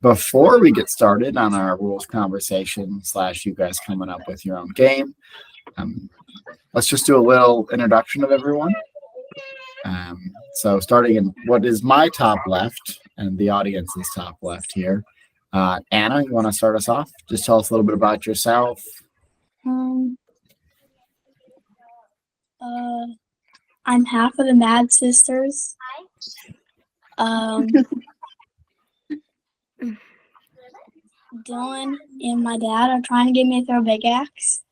Before we get started on our rules conversation / you guys coming up with your own game, let's just do a little introduction of everyone. So starting in what is my top left and the audience's top left here. Anna, you want to start us off? Just tell us a little bit about yourself. I'm half of the Mad Sisters. Dylan and my dad are trying to get me to throw a big axe.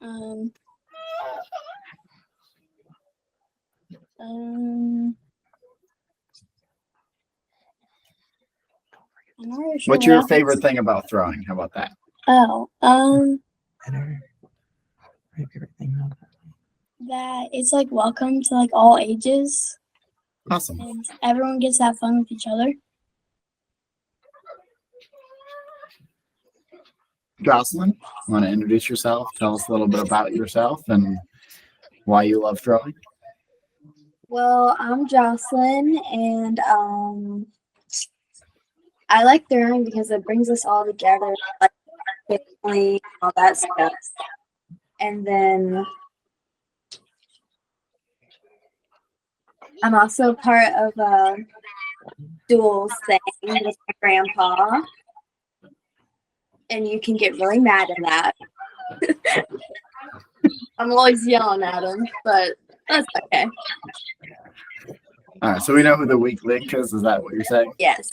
I'm not really sure What's your favorite thing about throwing? How about that? That it's like welcome to like all ages. Awesome. And everyone gets to have fun with each other. Jocelyn, want to introduce yourself? Tell us a little bit about yourself and why you love throwing. Well, I'm Jocelyn, and I like throwing because it brings us all together, like family, all that stuff. And then I'm also part of a duels thing with my grandpa, and you can get really mad at that. I'm always yelling at him, but that's okay. All right, so we know who the weak link is. Is that what you're saying? Yes.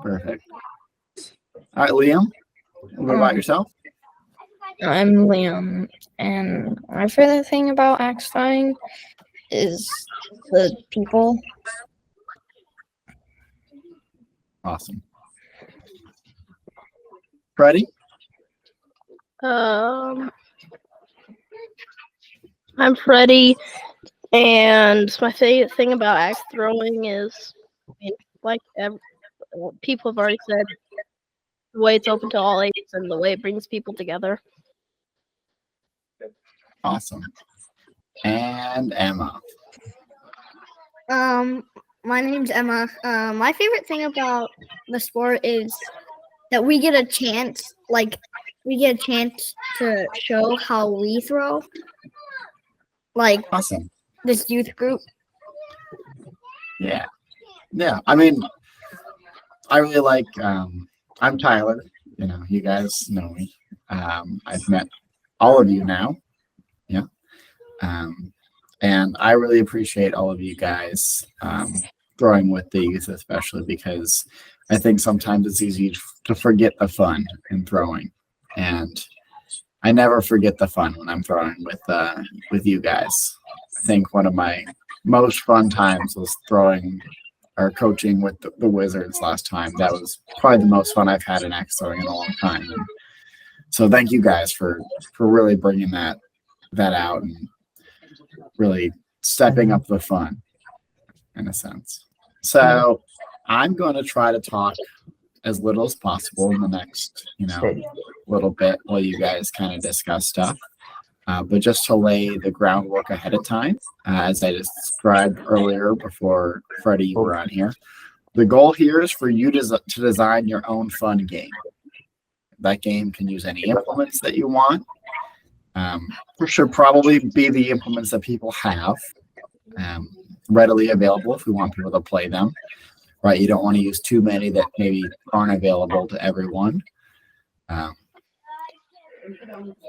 Perfect. All right, Liam, what about yourself? I'm Liam, and my favorite thing about axe throwing is the people. Awesome. Freddie? I'm Freddie, and my favorite thing about axe throwing is, people have already said, the way it's open to all ages and the way it brings people together. Awesome. And Emma. My name's Emma. My favorite thing about the sport is that we get a chance to show how we throw. Like Awesome. This youth group. Yeah. I mean, I really like. I'm Tyler. You guys know me. I've met all of you now. Yeah. And I really appreciate all of you guys throwing with the youth, especially because I think sometimes it's easy to forget the fun in throwing, and I never forget the fun when I'm throwing with you guys. I think one of my most fun times was throwing or coaching with the Wizards last time. That was probably the most fun I've had in axe throwing in a long time. And so thank you guys for really bringing that out and really stepping up the fun in a sense. So I'm going to try to talk as little as possible in the next, little bit while you guys kind of discuss stuff. But just to lay the groundwork ahead of time, as I described earlier before Freddie, you were on here, the goal here is for you to design your own fun game. That game can use any implements that you want. Should probably be the implements that people have readily available if we want people to play them. Right? You don't want to use too many that maybe aren't available to everyone.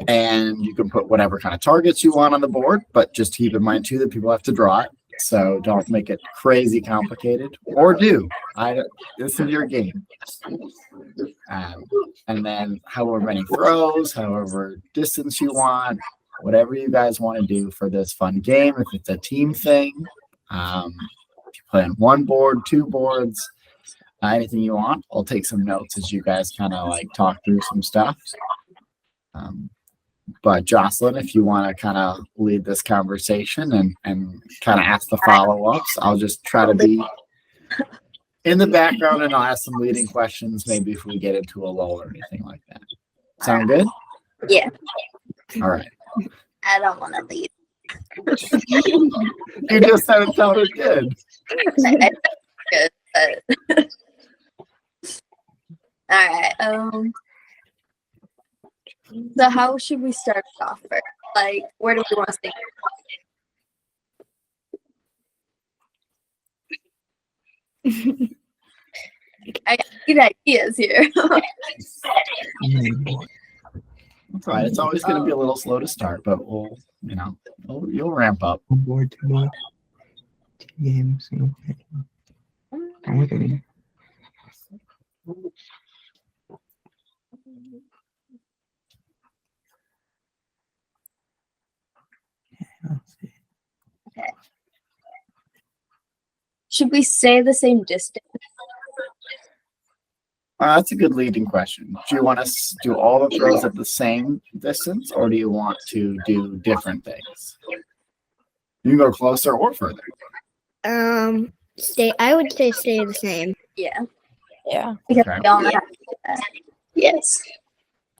And you can put whatever kind of targets you want on the board, but just keep in mind too that people have to draw it. So don't make it crazy complicated, or do. This is your game. And then however many throws, however distance you want, whatever you guys want to do for this fun game. If it's a team thing, if you play on one board, two boards, anything you want. I'll take some notes as you guys kind of talk through some stuff. But Jocelyn, if you want to kind of lead this conversation and kind of ask the follow-ups, I'll just try to be in the background and I'll ask some leading questions maybe if we get into a lull or anything like that. Sound good? Yeah. All right. I don't want to leave. You just said it sounded good. Good. But all right. So how should we start off first? Like, where do we want to start? I got good ideas here. That's right. It's always going to be a little slow to start, but you'll ramp up. On board to more games. I'm with me. Should we stay the same distance? That's a good leading question. Do you want to do all the throws at the same distance, or do you want to do different things? You can go closer or further. I would say stay the same. Yeah. Yeah. Because Okay. we all know how to do that. Yes.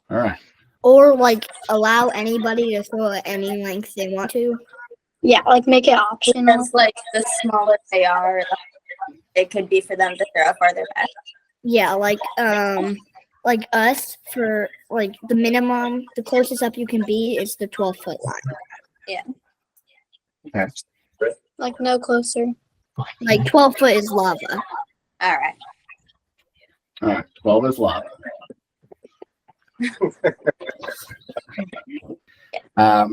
All right. Or like allow anybody to throw at any length they want to. Yeah, like make it optional. Because like the smaller they are, it could be for them to throw farther back. Yeah, like us for like the minimum, the closest up you can be is the 12-foot line. Like no closer. Like 12 foot is lava. All right. All right. 12 is lava.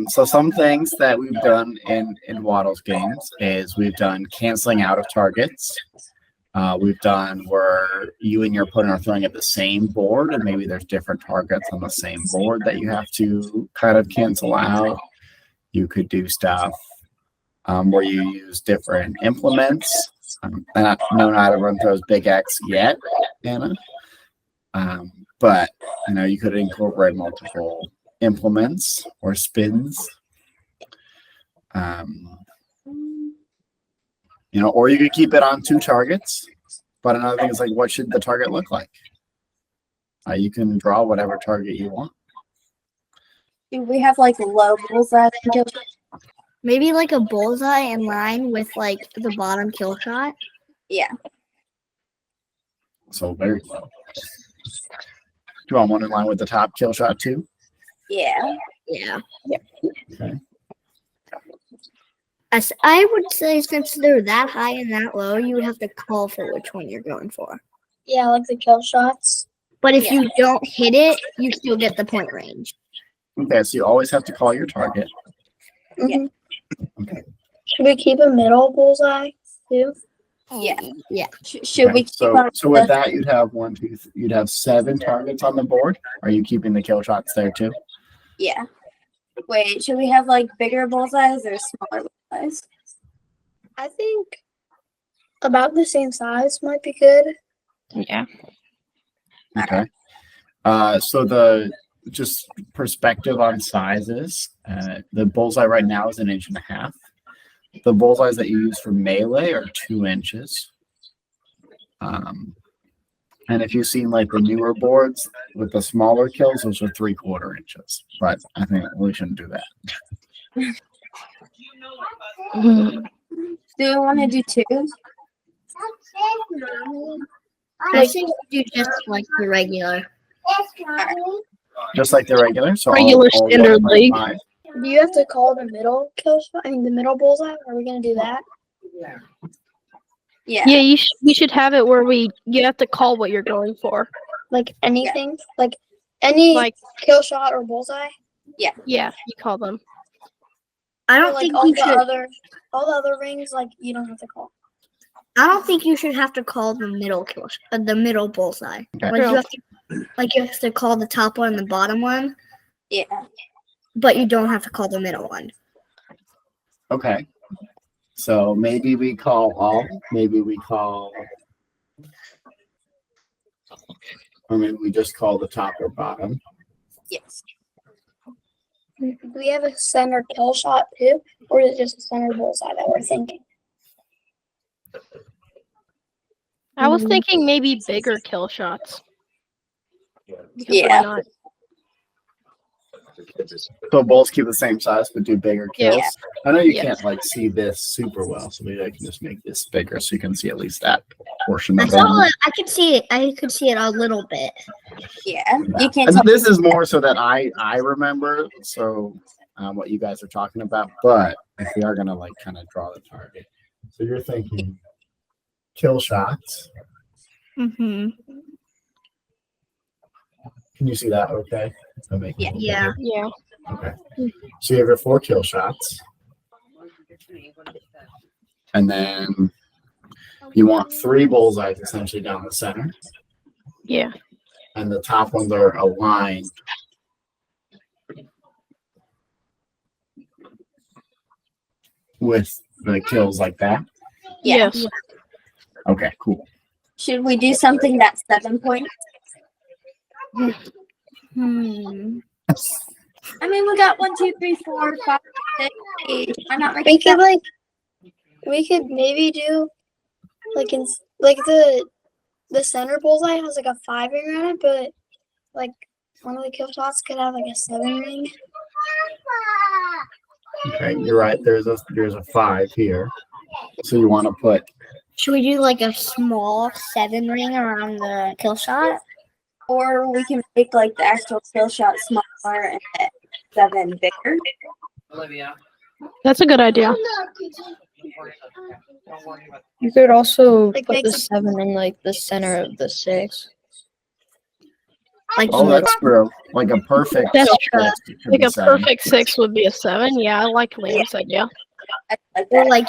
So some things that we've done in Waddle's games is we've done canceling out of targets. We've done where you and your opponent are throwing at the same board, and maybe there's different targets on the same board that you have to kind of cancel out. You could do stuff where you use different implements. I don't know how to run throws Big X yet, Anna. But you could incorporate multiple implements or spins. Or you could keep it on 2 targets. But another thing is like, what should the target look like? You can draw whatever target you want. Do we have like low bullseye? Maybe like a bullseye in line with like the bottom kill shot. Yeah. So very low. Do you want one in line with the top kill shot too? Yeah. Yeah. Okay. As I would say, since they're that high and that low, you would have to call for which one you're going for. Yeah, like the kill shots. But if Yeah. you don't hit it, you still get the point range. Okay, so you always have to call your target. Mhm. Okay. Should we keep a middle bullseye too? Yeah. Yeah. Should we Okay, keep on so with that, you'd have you'd have 7 targets on the board. Are you keeping the kill shots there too? Yeah. Wait, should we have like bigger bullseyes or smaller bullseyes? I think about the same size might be good. Yeah. Okay. So the just perspective on sizes, the bullseye right now is 1.5 inches. The bullseyes that you use for melee are 2 inches. And if you've seen like the newer boards with the smaller kills, those are 3/4 inches. But I think we shouldn't do that. Do we want to do 2? I think you do just like the regular. Just like the regular. So Regular standard league. 1.5. Do you have to call the middle kill shot? I mean, the middle bullseye? Are we gonna do that? Yeah. Yeah, you should have it where you have to call what you're going for. Like anything? Like any Like, kill shot or bullseye? yeah, you call them. I Or don't like think all you the should. all the other rings, like you don't have to call. I don't think you should have to call the middle kill, the middle bullseye. Okay. Like you have to call the top one and the bottom one, Yeah. but you don't have to call the middle one. Okay. So maybe we call all, maybe we call, or maybe we just call the top or bottom. Yes. Do we have a center kill shot too? Or is it just a center bullseye that we're thinking? I was thinking maybe bigger kill shots. Because why Yeah. not? So bowls keep the same size but do bigger kills. Yeah. I know you Yeah. can't like see this super well, so maybe I can just make this bigger so you can see at least that portion I of saw it. it. I could see it. I could see it a little bit. Yeah, you can't And tell. this is more so that I remember what you guys are talking about, but if we are gonna like kind of draw the target, so you're thinking kill shots. Mm-hmm. Can you see that? Okay. I'll make it a Yeah. little Yeah. bigger. Yeah. Okay. So you have your 4 kill shots, and then you want 3 bullseyes essentially down the center, Yeah. and the top ones are aligned. With the kills like that. Yeah. Yes. Okay, cool. Should we do something that's 7 points? Hmm. I mean, we got 1, 2, 3, 4, 5, 6, 8. Why not make We it could like, we could maybe do like like the center bullseye has like a 5 ring on it, but like one of the kill shots could have like a 7 ring. Okay, you're right. There's a 5 here. So you want to put Should we do like a small 7 ring around the kill shot? Or we can make like the actual kill shot smaller and the 7 bigger. That's a good idea. You could also Like, put make the some- 7 in like the center of the 6. Like oh that's true. Like a perfect That's six could Like be a 7. perfect 6 would be a 7. Yeah, I like Liam's idea. I like or that. like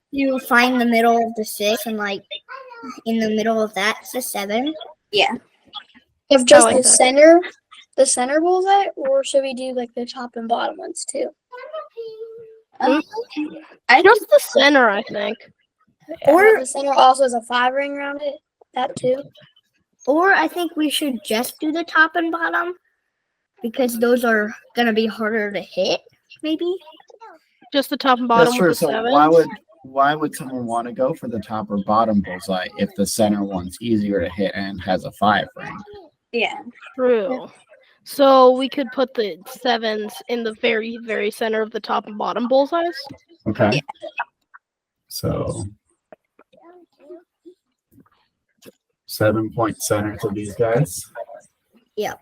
you find the middle of the 6 and like in the middle of that's a 7. Yeah. If just like the that. center bullseye, or should we do like the top and bottom ones too? I Just the center, I think. Or the center also has a 5 ring around it. That too. Or I think we should just do the top and bottom because those are gonna be harder to hit. Maybe. Just the top and bottom That's true. with the So 7. why would someone want to go for the top or bottom bullseye if the center one's easier to hit and has a 5 ring? yeah. True. So we could put the 7s in the very, very center of the top and bottom bullseyes. Okay. So 7-point center to these guys. Yep.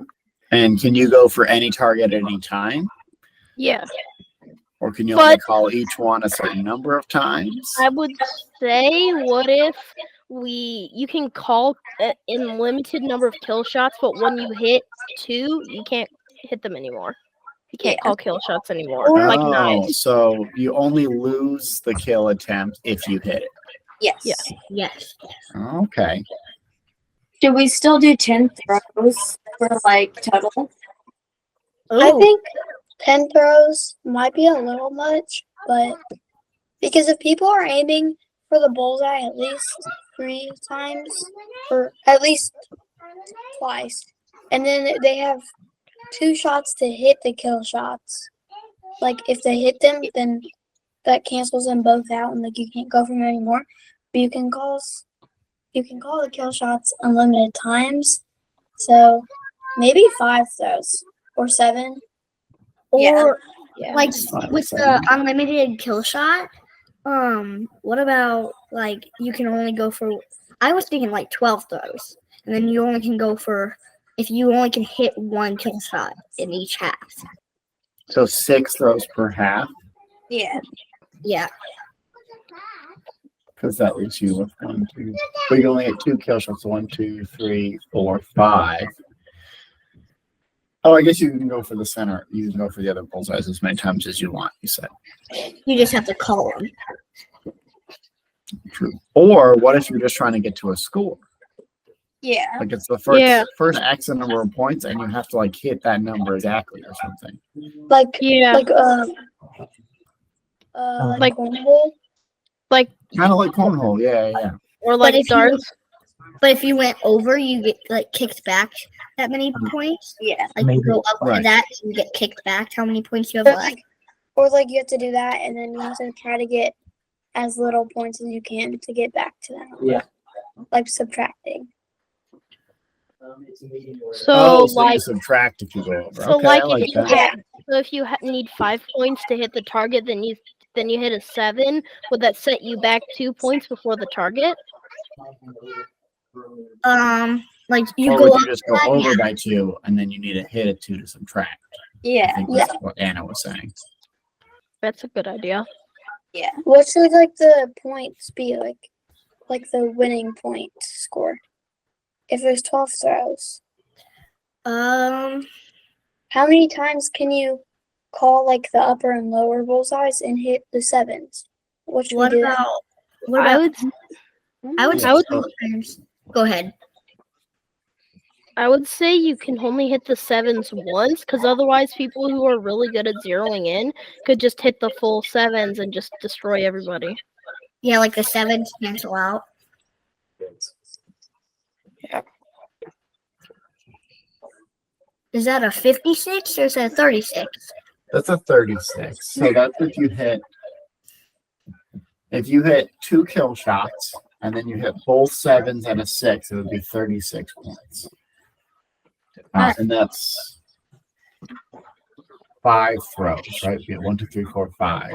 And can you go for any target at any time? Yeah. Or can you only But- call each one a certain number of times? I would say, what if you can call in limited number of kill shots, but when you hit 2, you can't hit them anymore. You can't Yeah. call kill shots anymore. Like Oh, knives. so you only lose the kill attempt if you hit it. Yes. Yeah. Yes. Okay. Should we still do 10 throws for like total? I Oh, think 10 throws might be a little much, but because if people are aiming for the bullseye at least 3 times, or at least twice, and then they have 2 shots to hit the kill shots. Like if they hit them, then that cancels them both out, and like you can't go from there anymore. But you can call the kill shots unlimited times. So maybe 5 throws or 7. Yeah. or Yeah. like Fine, with so- the unlimited kill shot. What about like you can only go for? I was thinking like 12 throws, and then you only can go for if you only can hit 1 kill shot in each half. So 6 throws per half, Yeah. Yeah. because that leaves you with 1, 2. But you only get 2 kill shots. 1, 2, 3, 4, 5. Oh, I guess you can go for the center. You can go for the other bullseyes as many times as you want. You said You just have to call them. true. Or what if you're just trying to get to a score? Yeah. Like it's the first Yeah. first X number of points, and you have to like hit that number exactly or something. Like Yeah. like Like- cornhole. Like, Kind of like cornhole. Yeah. or like if you- darts. But if you went over, you get like kicked back that many points. Yeah. Like Maybe. you go up Right. to that, you get kicked back. How many points you have left? Or like you have to do that, and then you have to try to get as little points as you can to get back to them. Yeah. Like subtracting. So Oh, so you like subtract if you go over. so Okay, like I like if you that. have, so if you need 5 points to hit the target, then you hit a 7. Would that set you back 2 points before the target? Like you Or go would up you just go by- over by 2 and then you need to hit a 2 to subtract? I Yeah. think that's what Anna was saying. That's a good idea. What should like the points be like the winning point score? If there's 12 throws, Um, how many times can you call like the upper and lower bullseyes and hit the 7s? What should what we do? about what I about would I would Yeah, say so- sometimes. Go ahead. I would say you can only hit the 7s once, because otherwise people who are really good at zeroing in could just hit the full 7s and just destroy everybody. Yeah, like the 7s cancel out. Is that a 56 or is that a 36? That's a 36. So that's if you hit 2 kill shots and then you hit both 7s and a 6, it would be 36 points. And that's 5 throws, right? You get 1, 2, 3, 4, 5.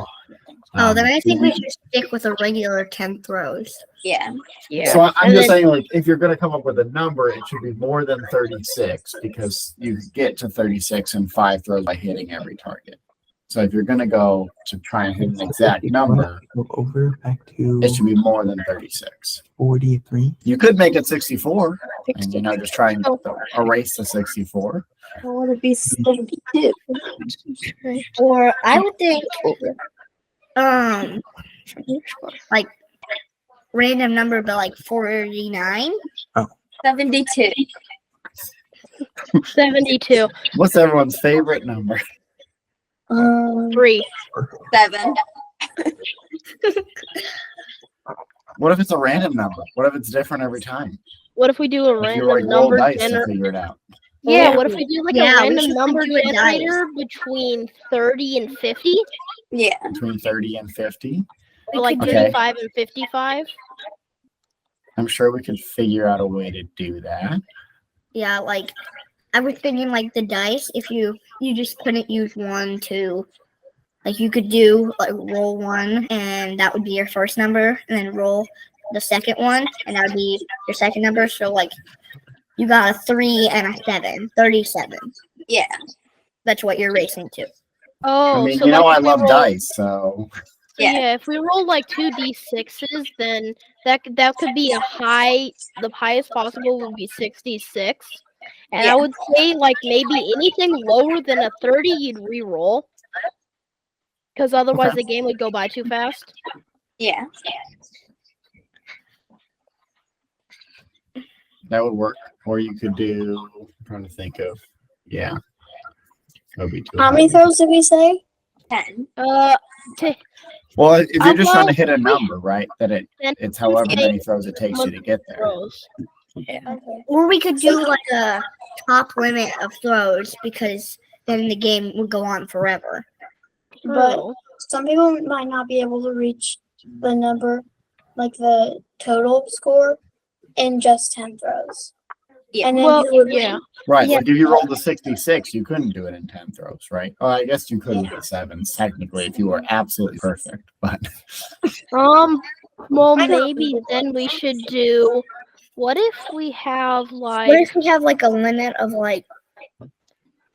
Oh, then I think we Mhm. should stick with a regular 10 throws. Yeah. Yeah. So I'm And just then- saying, like, if you're going to come up with a number, it should be more than 36 because you get to 36 in 5 throws by hitting every target. So if you're going to go to try and hit an exact number, Go over back to it should be more than 36. 43. You could make it 64 and, just try and Oh. erase the 64. Or would it be 72? Or I would think like random number but like 49. 72. 72. What's everyone's favorite number? 3. 7. What if it's a random number? What if it's different every time? What if we do a If you random roll number dice to generator? figure it out. Yeah, what if we do like Yeah, a we random should number do a dice. generator between 30 and 50? Yeah. Between 30 and 50. Or like Okay. 35 and 55? I'm sure we could figure out a way to do that. Yeah, like I was thinking like the dice, if you just couldn't use 1, 2, like you could do like roll 1 and that would be your first number, and then roll the second one and that would be your second number. So like you got a 3 and a 7, 37. Yeah. That's what you're racing to. Oh, I mean, so you know like I if we love roll- dice, so Yeah. If we roll like 2d6s, then that could be the highest possible would be 66. And Yeah. I would say like maybe anything lower than a 30 you'd re-roll. Because otherwise Okay. the game would go by too fast. Yeah. that would work. Or you could do, I'm trying to think of, yeah. That would be too How many high. throws did we say? 10. Well, if you're just trying to well, hit a number, right? That Then it's however say many throws it takes you to get there. throws. Okay. Or we could do like a top limit of throws because then the game would go on forever. But True. some people might not be able to reach the number, like the total score, in just 10 throws. Yeah. And then Well, who would win? yeah. Right. Yeah. Like if you rolled a 66, you couldn't do it in 10 throws, right? Oh, I guess you could with the 7s, technically, if you were absolutely perfect. But Well, I know. maybe then we should do. What if we have What like? if we have like a limit of like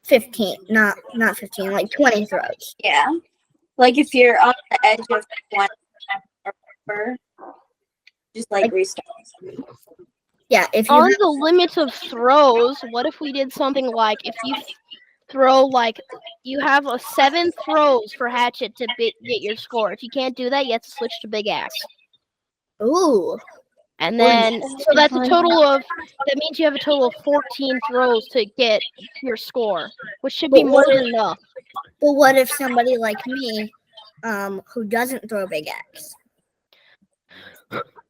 15, not 15, like 20 throws? Yeah. Like if you're on the edge of 1 or whatever, just like restart. Yeah, if you On have, the limit of throws, what if we did something like if you throw like you have a 7 throws for hatchet to get your score. If you can't do that, you have to switch to big axe. ooh, And then so that's a total of that means you have a total of 14 throws to get your score, which should be But more what than enough. well, what if somebody like me, who doesn't throw big axe?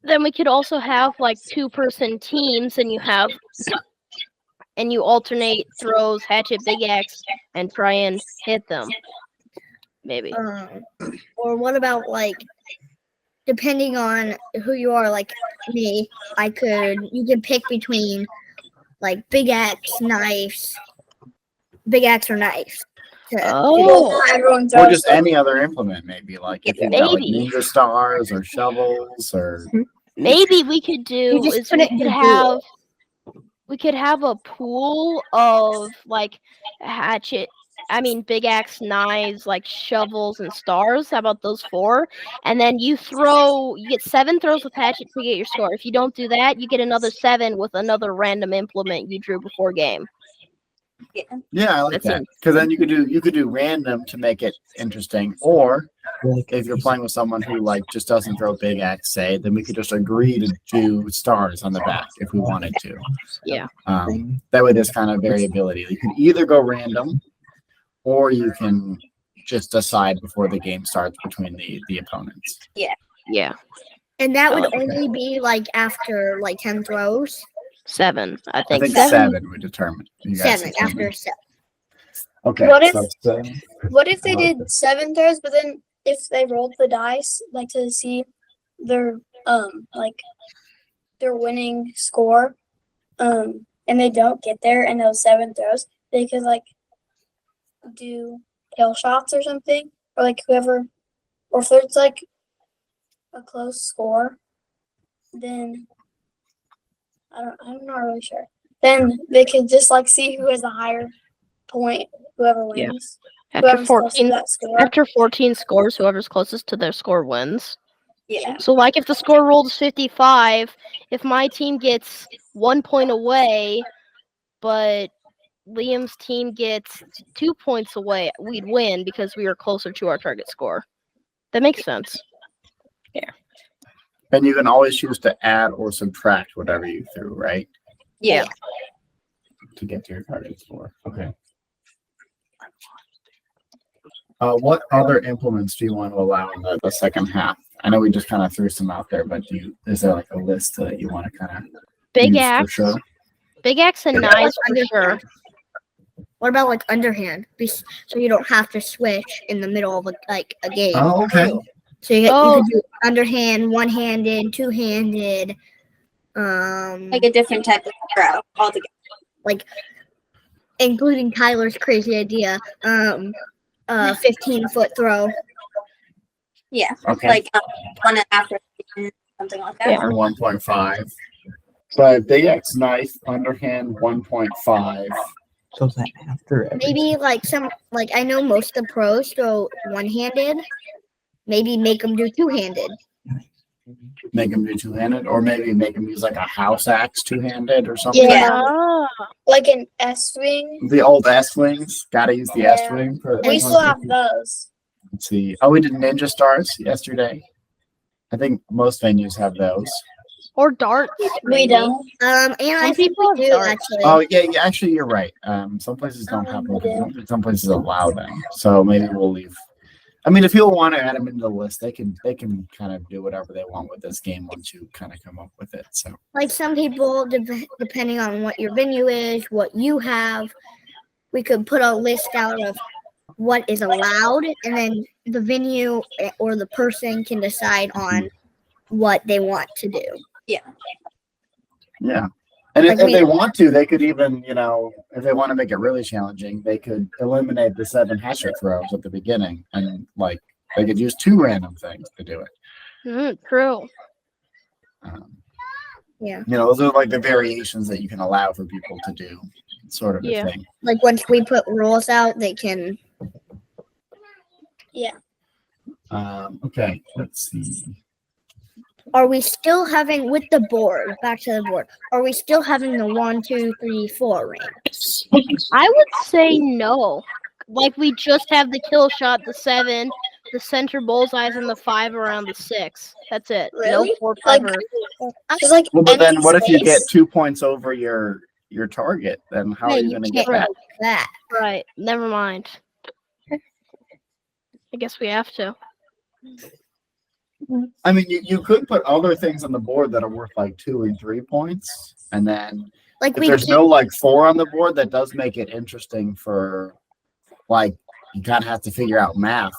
Then we could also have like 2-person teams and you alternate throws, hatchet, big axe, and try and hit them. Maybe. Or what about like, depending on who you are, like me, you can pick between like big axe, knives, big axe or knives. Oh, Everyone Or throws just stuff. any other implement, maybe like if you got like Maybe. ninja stars or shovels or maybe we could do just is put we it in could the have a pool of like big axe, knives, like shovels and stars. How about those 4? And then you get 7 throws with hatchet to get your score. If you don't do that, you get another 7 with another random implement you drew before game. yeah, I like That's that because then you could do random to make it interesting. Or if you're playing with someone who like just doesn't throw big axe, say, then we could just agree to do stars on the back if we wanted to. Yeah. That way, there's kind of variability. You can either go random, or you can just decide before the game starts between the opponents. Yeah. And that would like only be like after like 10 throws. 7. I I think think 7. 7 would determine. You guys 7 determine. after 7. Okay. What if- so 7. What if they did 7 throws, but then if they rolled the dice, like to see their like their winning score, and they don't get there in those 7 throws, they could like do kill shots or something, or like whoever, or if there's like a close score, then I'm not really sure. Then they could just like see who has a higher point, whoever Yeah. wins. After Whoever's close to 14, that score. after 14 scores, whoever's closest to their score wins. Yeah. So, like, if the score rolls 55, if my team gets 1 point away, but Liam's team gets 2 points away, we'd win because we were closer to our target score. That makes sense. And you can always choose to add or subtract whatever you threw, right? Yeah. To get to your target score. Okay. What other implements do you want to allow in the second half? I know we just kind of threw some out there, but is there like a list that you want to kind of Big use for axe. sure? Big axe and What about, knives like, for sure. What about like underhand? So you don't have to switch in the middle of a game. Oh, okay. So you Oh. could do underhand, one-handed, two-handed, Like a different type of throw altogether. including Tyler's crazy idea, 15-foot throw. Yeah. Okay. Like 1.5 or something like that. Yeah. 1.5. But big X knife, underhand 1.5. So is that after every Maybe like I know most of the pros throw one-handed. Maybe make them do two-handed. Make them do two-handed, or maybe make them use like a house axe two-handed or something. Yeah. Ah. Like an S-wing. The old S-wings. Gotta use the Yeah. S-wing. We still have those. Let's see. Oh, we did Ninja Stars yesterday. I think most venues have those. Or darts. We maybe. don't. And I Some think people we have do darts. actually. Oh, yeah, actually, you're right. Some places don't have them. I don't think some places allow them. So maybe we'll leave. I mean, if people want to add them into the list, they can kind of do whatever they want with this game once you kind of come up with it. So Like some people, depending on what your venue is, what you have, we could put a list out of what is allowed, and then the venue or the person can decide on what they want to do. yeah. And if, Like if they want to, they could even, if they want to make it really challenging, they could eliminate the 7 hatchet throws at the beginning, and like they could use 2 random things to do it. True. Yeah. Those are like the variations that you can allow for people to do, sort of Yeah. a thing. Like once we put rules out, they can. Okay, let's see. Are we still having with the board? Back to the board. Are we still having the 1, 2, 3, 4 ranks? I would say no. Like, we just have the kill shot, the 7, the center bullseyes, and the 5 around the 6. That's it. Really? No 4, Like- 5, or Just like Well, but then empty what if you get space. 2 points over your target? Then how Yeah, are you you going to get can't that? do that. right. Never mind. I guess we have to. I mean, you could put other things on the board that are worth like 2 and 3 points, and then Like if we there's keep, no like 4 on the board, that does make it interesting for like you kind of have to figure out math.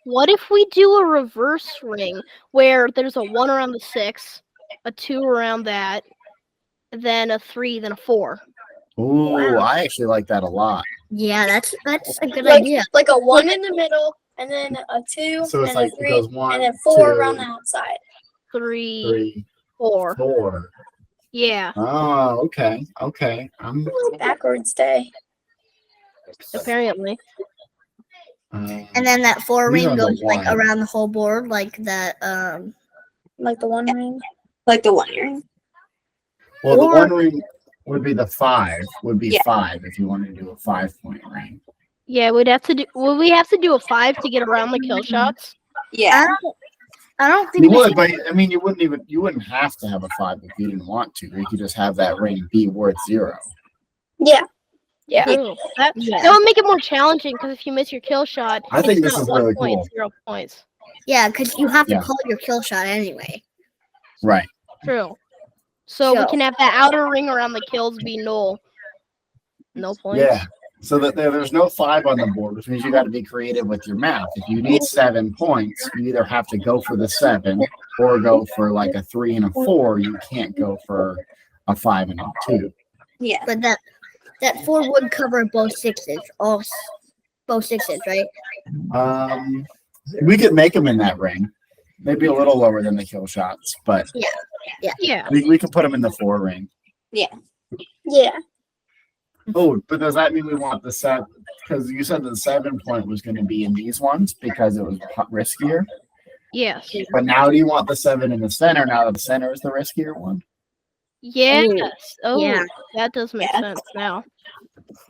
What if we do a reverse ring where there's a 1 around the 6, a 2 around that, then a 3, then a 4. Ooh, I actually like that a lot. Yeah, that's a good Like, idea. like a 1 in the middle, and then a 2, So it's and like a it 3, goes 1, and then 4 2, around the outside. 3, 3, 4. 4. Yeah, Oh, okay. Okay. Backwards day. apparently. And then that 4 These ring are the goes like one. around the whole board, like that. Like the 1 ring. Like the 1 ring. Well, the or- one ring would be the 5. Would be Yeah. 5 if you wanted to do a 5-point ring. Yeah, we'd have to do. Will we have to do a 5 to get around the kill shots? Yeah. I don't think You we would, but I mean, you wouldn't have to have a 5 if you didn't want to. You could just have that ring be worth 0. Yeah. Yeah. True. That Yeah. would make it more challenging because if you miss your kill shot, I think it's this not is 1 really point, cool. 0 points. Yeah, because you have to Yeah. call your kill shot anyway. Right. True. So we So- can have that outer ring around the kills be null. No points. Yeah. So that there's no 5 on the board, which means you got to be creative with your math. If you need 7 points, you either have to go for the 7 or go for like a 3 and a 4. You can't go for a 5 and a 2. Yeah. But that 4 would cover both sixes, both sixes, right? We could make them in that ring. Maybe a little lower than the kill shots, but Yeah. we could put them in the 4 ring. Yeah. Oh, but does that mean we want the 7? Because you said the 7 point was going to be in these ones because it was riskier. Yes. But now do you want the 7 in the center now that the center is the riskier one? Yes. Oh, yeah. that does make Yeah. sense now.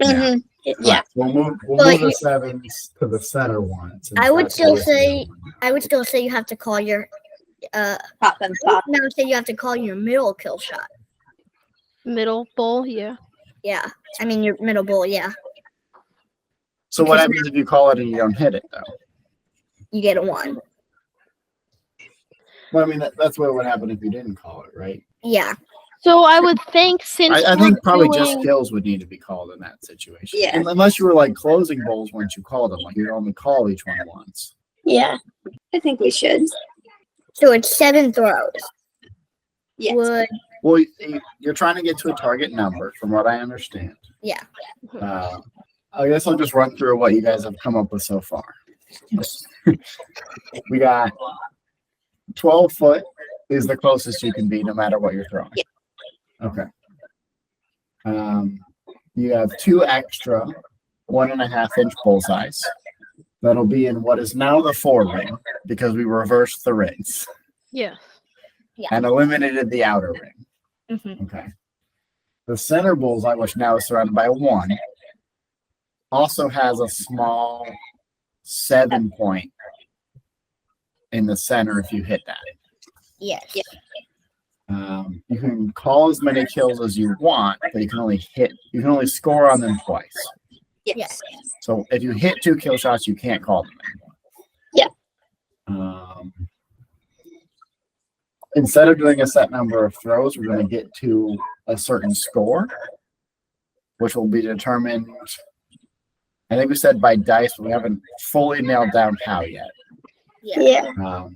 Mm-hmm. Yeah. Right, We'll move But the 7s to the center one. since I would that's the still riskier say- one. I would still say you have to call your Pop and pop. I would say you have to call your middle kill shot. Middle bowl, yeah. Yeah. I mean your middle bowl, yeah. So what because- happens if you call it and you don't hit it though? You get a 1. Well, I mean that's what would happen if you didn't call it, right? Yeah. So I would think since I think we're probably just doing- kills would need to be called in that situation. Yeah. Unless you were like closing bowls once you called them, like you'd only call each one once. Yeah. I think we should. So it's 7 throws. Yes. Would Well, you're trying to get to a target number, from what I understand. Yeah. I guess I'll just run through what you guys have come up with so far. We got 12 foot is the closest you can be, no matter what you're throwing. Yeah. Okay. You have 2 extra 1.5-inch bullseyes. That'll be in what is now the 4 ring because we reversed the rings Yeah. and eliminated the outer ring. Mhm. Okay. The center bullseye, which now is surrounded by a 1, also has a small 7 point in the center if you hit that. yes. Yeah. You can call as many kills as you want, but you can only score on them twice. Yes. So if you hit 2 kill shots, you can't call them anymore. Yeah. Instead of doing a set number of throws, we're going to get to a certain score, which will be determined. I think we said by dice, but we haven't fully nailed down how yet. Yeah. Yeah.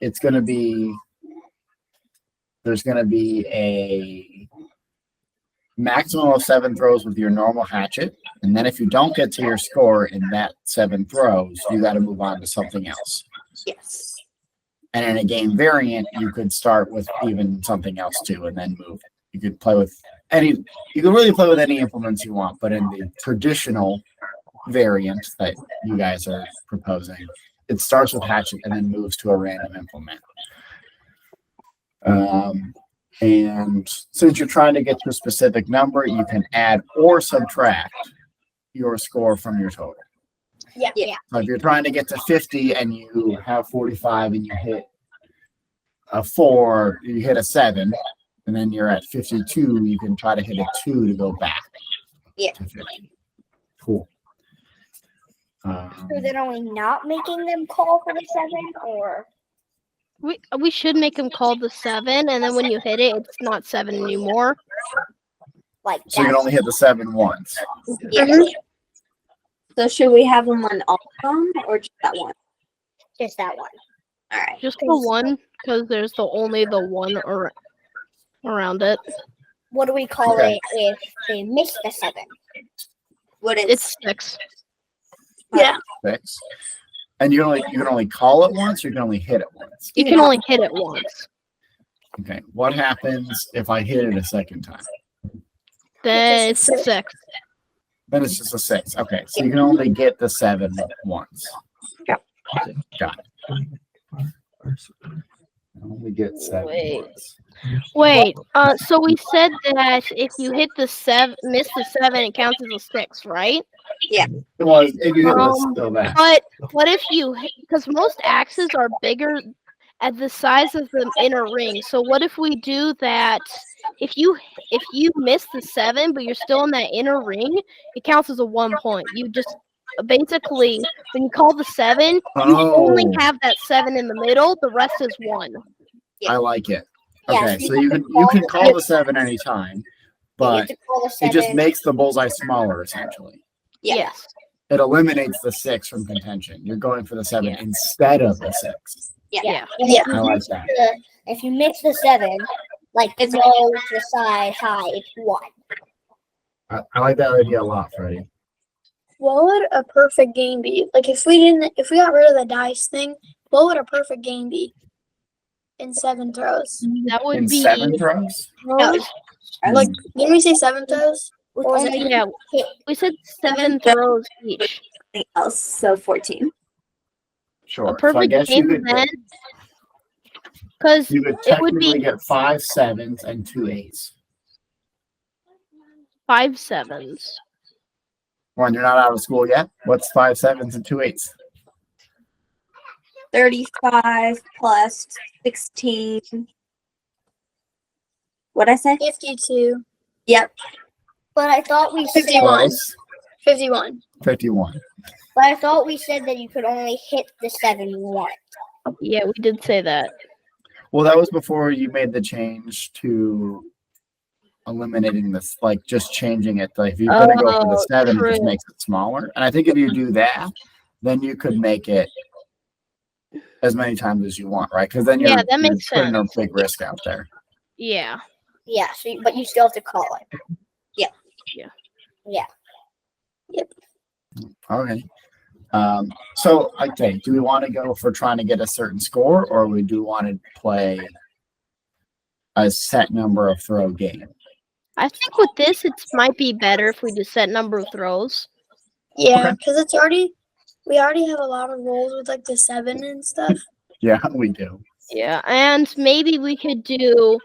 It's going to be, there's going to be a maximum of 7 throws with your normal hatchet. And then if you don't get to your score in that 7 throws, you got to move on to something else. Yes. And in a game variant, you could start with even something else too, and then move it. You could play with you can really play with any implements you want, but in the traditional variant that you guys are proposing, it starts with hatchet and then moves to a random implement. And since you're trying to get to a specific number, you can add or subtract your score from your total. Yeah. Yeah. So if you're trying to get to 50 and you have 45 and you hit a 4, you hit a 7, and then you're at 52, you can try to hit a 2 to go back. Yeah. To 50. Cool. So then are we not making them call for the 7 or? We should make them call the 7, and then when you hit it, it's not 7 anymore. Like So you can that? only hit the 7 once. Yes. So should we have them on all of them or just that one? Just that one. All right. Just the one, because there's only the one around it. What do we call Okay. it if they miss the 7? What is It's 6. Yeah. 6. And you can only call it once, or you can only hit it once. You can only hit it once. Okay. What happens if I hit it a second time? Then It's it's a 6. Then it's just a 6. Okay. So you can only get the 7 once. Got it. Only get 7 Wait. once. Wait. So we said that if you hit the 7, miss the 7, it counts as a 6, right? Well, if you hit it, it's Um, still that. But what if you? Because most axes are bigger at the size of the inner ring. So what if we do that? If you miss the 7, but you're still in that inner ring, it counts as a 1 point. You just basically when you call the 7, you only Oh. have that 7 in the middle. The rest is 1. I like it. Yeah, Okay, so so you you have can to call the call the 7 anytime, You but have to call the it 7. just makes the bullseye smaller essentially. Yeah. Yes. It eliminates the 6 from contention. You're going for the 7 instead of the 6. Yeah. And Yeah. I like that. If you miss the 7, like It's- low to the side, high, it's 1. I like that idea a lot, Freddie. What would a perfect game be? Like if we got rid of the dice thing, what would a perfect game be? In 7 throws. That would In be 7 throws? throws. Like didn't we say 7 throws? With Or was only it- Yeah, hit. we said 7 throws each. Something else. So 14. Sure. A So I perfect guess you game could then, because you could it would be- technically get 5 7s and 2 8s. 5 7s. When you're not out of school yet, what's 5 7s and 2 8s? 35 plus 16. What'd I say? 52. Yep. But I thought we said, 51. Close. 51. 51. but I thought we said that you could only hit the 7 once. Yeah, we did say that. Well, that was before you made the change to eliminating this, like just changing it. Like if you're gonna go for the Oh, 7, it just true. makes it smaller. And I think if you do that, then you could make it as many times as you want, right? Because then you're, Yeah, that you're makes putting a sense. big risk out there. Yeah. Yeah, but you still have to call it. Okay. So okay, do we want to go for trying to get a certain score, or we do want to play a set number of throw game? I think with this, it might be better if we just set number of throws. Yeah, Okay. because we already have a lot of rolls with like the 7 and stuff. Yeah, we do. Yeah, and maybe we could do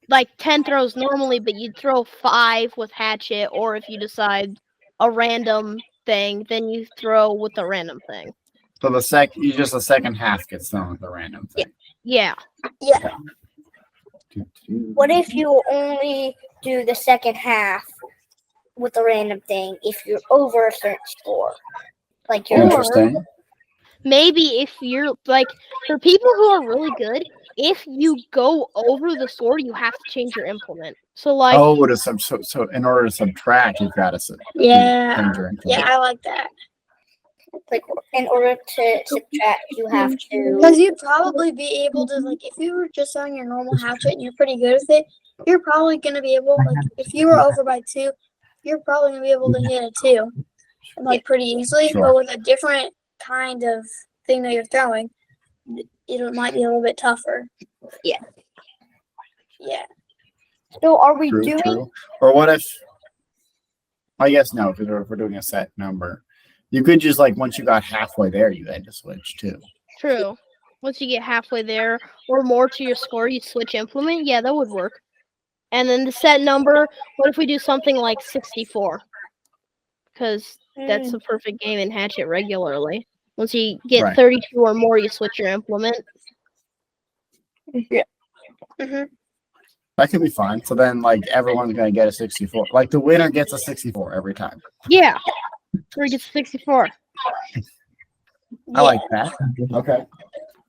like 10 throws normally, but you'd throw 5 with hatchet, or if you decide a random thing, then you throw with a random thing. So the second half gets thrown with a random thing. Yeah. Yeah. What if you only do the second half with a random thing if you're over a certain score? Like you're Interesting. Maybe if you're like, for people who are really good, if you go over the score, you have to change your implement. So like, Oh, so in order to subtract, you've got to Yeah. change your Yeah, implement. I like that. like in order to subtract, you have to. Because you'd probably be able to, like, if you were just on your normal hatchet and you're pretty good with it, you're probably going to be able, like, if you were over by 2, you're probably going to be able to hit a 2, like, pretty easily. Sure. But with a different kind of thing that you're throwing, it might be a little bit tougher. Yeah. Yeah. So are we True, doing? true. Or what if? I guess no, because if we're doing a set number, you could just like once you got halfway there, you had to switch too. true. Once you get halfway there or more to your score, you switch implement. Yeah, that would work. And then the set number, what if we do something like 64? Because that's the perfect game in Hatchet regularly. Once you get Right. 32 or more, you switch your implement. Mm-hmm. That could be fun. So then, like everyone's gonna get a 64. Like the winner gets a 64 every time. Yeah. Or he gets 64. I like that. Okay.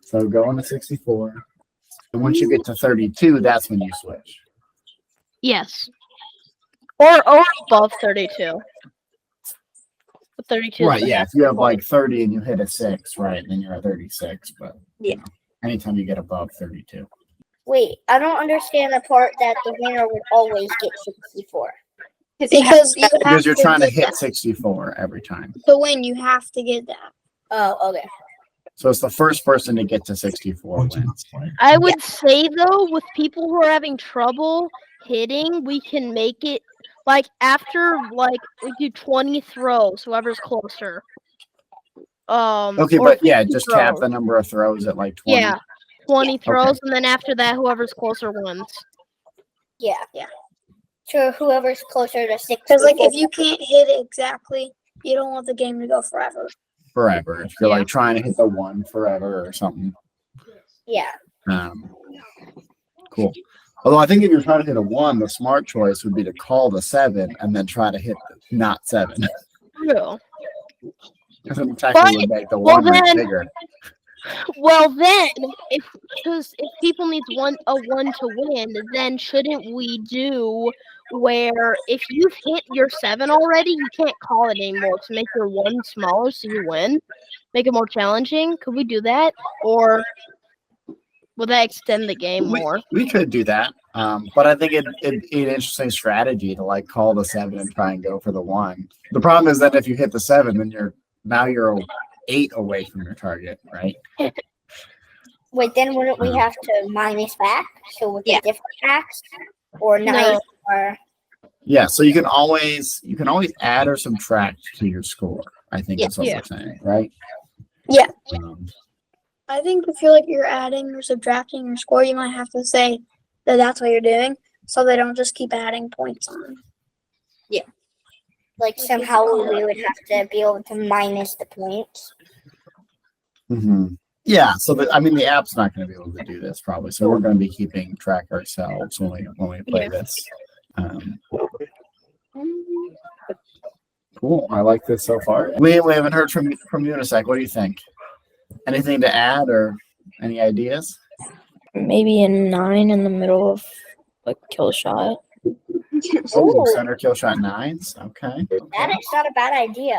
So go into 64. And once you get to 32, that's when you switch. Yes. Or above 32. But 32 is Right. the Yeah. half If you have point. like 30 and you hit a 6, right, then you're at 36. But Yeah. you know, anytime you get above 32. Wait, I don't understand the part that the winner would always get 64. Because you have Because you're trying to get hit that. 64 every time. To win, you have to get that. Oh, okay. So it's the first person to get to 64 wins. I would say though, with people who are having trouble hitting, we can make it like after like we do 20 throws, whoever's closer. Okay, or but yeah, 50 just cap throws. the number of throws at like 20. Yeah, 20 Okay. throws, and then after that, whoever's closer wins. Yeah. So whoever's closer to 64. Because like if you can't hit it exactly, you don't want the game to go forever. Forever. If you're Yeah. like trying to hit the 1 forever or something. Yeah. Cool. Although I think if you're trying to hit a 1, the smart choice would be to call the 7 and then try to hit the not 7. True. Because it technically would make the 1 much then- bigger. Well, then, if people need a 1 to win, then shouldn't we do where if you've hit your 7 already, you can't call it anymore to make your 1 smaller so you win? Make it more challenging? Could we do that? Or would that extend the game more? We could do that. But I think it'd be an interesting strategy to like call the 7 and try and go for the 1. The problem is that if you hit the 7, then you're 8 away from your target, right? Wait, then wouldn't we have to minus back? So with Yeah. a different tax? Or nice or Yeah, so you can always add or subtract to your score, I think is what Yeah. we're saying, right? Yeah. Um, I think if you're like you're adding or subtracting your score, you might have to say that that's what you're doing, so they don't just keep adding points on. like somehow we would have to be able to minus the points. Yeah, so the app's not going to be able to do this probably, so we're going to be keeping track ourselves when we play Yeah. this. Cool, I like this so far. We haven't heard from Unisec. What do you think? Anything to add or any ideas? Maybe a 9 in the middle of a kill shot. Oh, center kill shot 9s. Okay. That is not a bad idea.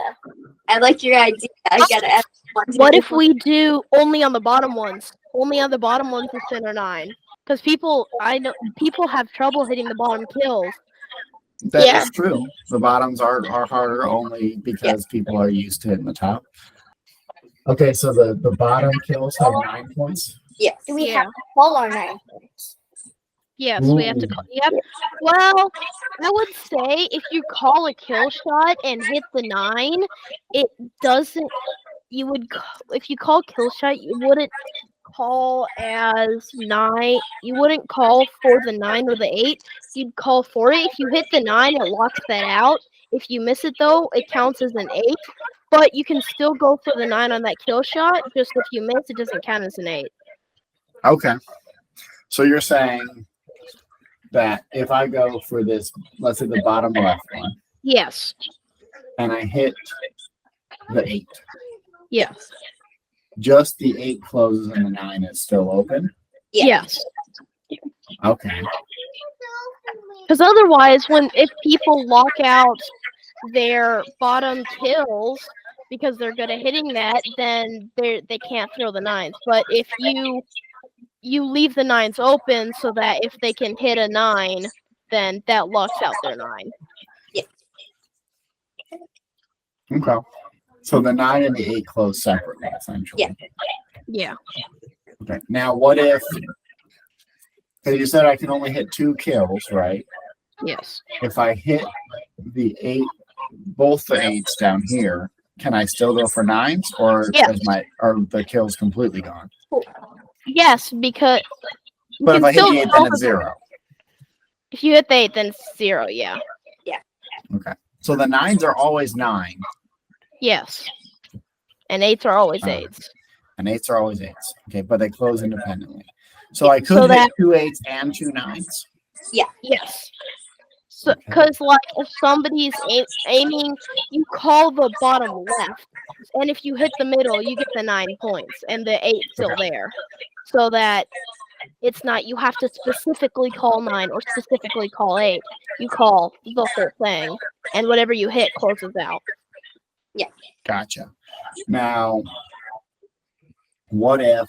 I like your idea. I gotta add one. What if we do only on the bottom ones? Only on the bottom ones with center 9. Because I know people have trouble hitting the bottom kills. That is Yeah. true. The bottoms are harder only because people are used to hitting the top. Okay, so the bottom kills have 9 points. Yes. Do we Yeah. have to call our 9 points? Yes, we have to call. Yep. Well, I would say if you call a kill shot and hit the 9, it doesn't. You would if you call kill shot, you wouldn't call as 9. You wouldn't call for the 9 or the 8. You'd call for it. If you hit the 9, it locks that out. If you miss it though, it counts as an 8. But you can still go for the 9 on that kill shot. Just if you miss, it doesn't count as an 8. Okay. So you're saying that if I go for this, let's say the bottom left one, Yes. and I hit the 8, Yes. just the 8 closes and the 9 is still open? Yeah. Yes. Okay. Because otherwise, if people lock out their bottom kills because they're good at hitting that, then they can't throw the 9s. But if you leave the 9s open so that if they can hit a 9, then that locks out their 9. Okay. So the 9 and the 8 close separately, essentially. Yeah. Yeah. Okay. Now, what if, because you said I can only hit 2 kills, right? Yes. If I hit the 8, both the 8s down here, can I still go for 9s, or Yeah. are the kills completely gone? Yes, because you But if can I hit still the 8, call then it's the- 0. If you hit the 8, then it's 0. Yeah. So the 9s are always 9, Yes. And 8s are always Alright. 8s. and 8s are always 8s. Okay, but they close independently. So I could So hit that- 2 8s and 2 9s. Yes. So, because like if somebody's aiming, you call the bottom left, and if you hit the middle, you get the 9 points, and the 8's still there. So that it's not you have to specifically call 9 or specifically call 8. You call the whole thing, and whatever you hit closes out. Gotcha. Now, what if,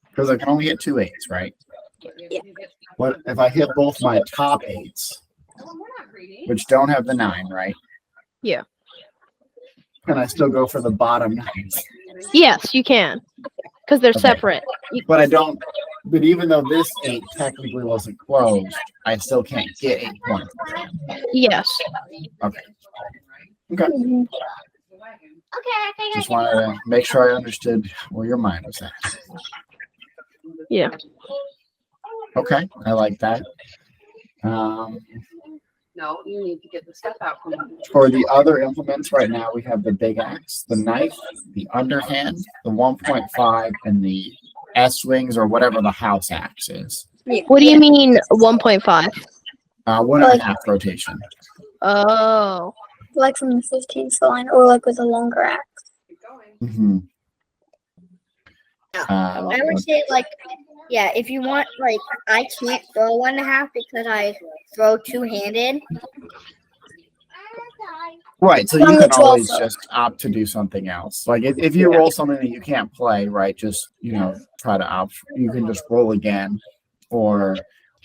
because I can only hit 2 8s, right? what if I hit both my top 8s, which don't have the 9, right? Yeah. Can I still go for the bottom 9s? Yes, you can, because they're Okay. separate. But I don't. But even though this 8 technically wasn't closed, I still can't get 8 points. Yes. Okay. Mhm. Just wanted to make sure I understood where your mind was at. Yeah. Okay, I like that. No, you need to get the stuff out from under. For the other implements right now, we have the big axe, the knife, the underhand, the 1.5, and the S-wings or whatever the house axe is. What do you mean 1.5? 1.5 rotation. Oh. Like from the 15th line, or like with a longer axe. Mm-hmm. I would say like, yeah, if you want, like, I can't throw 1.5 because I throw two-handed. Right, so On you the can always 12th. just opt to do something else. Like if you roll something that you can't play, right? Just try to opt. You can just roll again, or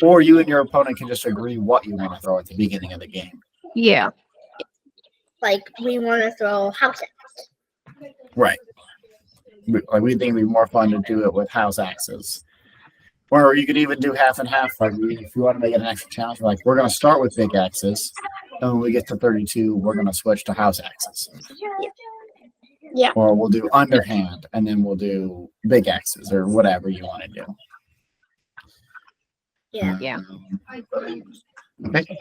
you and your opponent can just agree what you want to throw at the beginning of the game. Yeah. Like, we want to throw house axe. Right. Like we think it'd be more fun to do it with house axes. Or you could even do half and half. Like if you want to make it an extra challenge, like we're going to start with big axes, and when we get to 32, we're going to switch to house axes. Yeah. Or we'll do underhand, and then we'll do big axes, or whatever you want to do. Yeah. Yeah. Okay.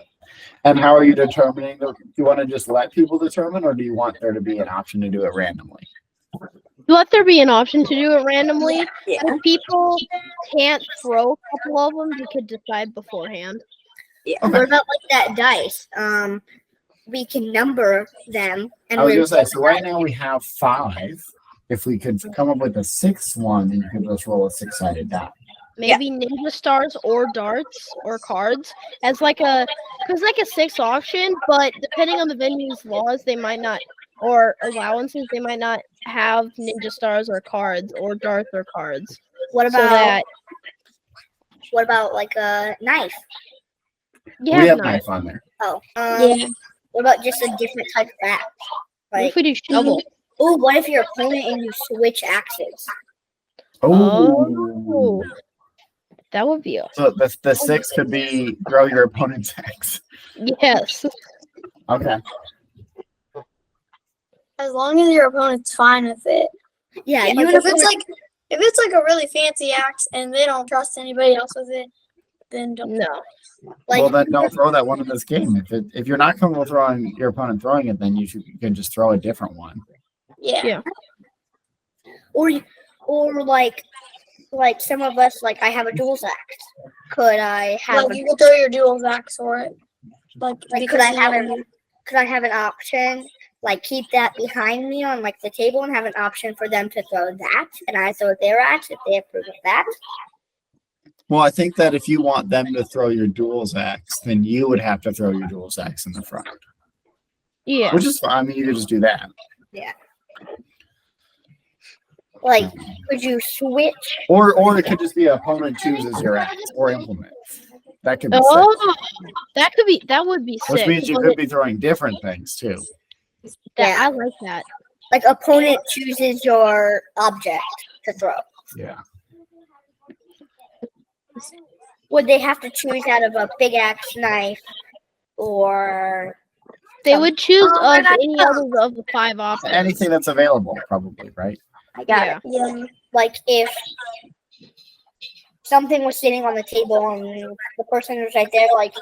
And how are you determining? Do you want to just let people determine, or do you want there to be an option to do it randomly? Let there be an option to do it randomly. Yeah. If people can't throw a couple of them, you could decide beforehand. Okay. What about like that dice? We can number them and I was we going to say, so right now we have 5. If we could come up with a 6th one, then you could just roll a 6-sided die. Maybe ninja stars or darts or cards as like a, because like a 6 auction, but depending on the venue's laws, they might not, or allowances, they might not have ninja stars or cards or darts or cards. what So about that like a knife? We yeah, have nice. knife on there. Oh, Yeah. what about just a different type of axe? What Like, if we do shovel? oh, what if your opponent and you switch axes? Oh. That would be So the 6 could be throw your opponent's axe. yes. Okay. As long as your opponent's fine with it. Yeah, Like, you and if it's like a really fancy axe and they don't trust anybody else with it, then don't. No. like Well, then don't throw that one in this game. If you're not comfortable throwing your opponent throwing it, then you can just throw a different one. Yeah. or like some of us, like I have a dual axe. Could I have Like you could throw your dual axe for it. Like Like, because could I you have know, could I have an option, like keep that behind me on like the table and have an option for them to throw that, and I throw their axe if they approve of that? Well, I think that if you want them to throw your duels axe, then you would have to throw your duels axe in the front, Yeah. which is fine. I mean, you could just do that. Like, could you switch? Or it could just be opponent chooses your axe or implement. That could be sick. Oh, that would be sick. Which means you But could be throwing different things too. I like that. Like, opponent chooses your object to throw. Yeah. Would they have to choose out of a big axe, knife, or They would choose Oh, of and I any know. other of the 5 options. Anything that's available, probably, right? I got Yeah. it. yeah. Like if something was sitting on the table and the person was right there, like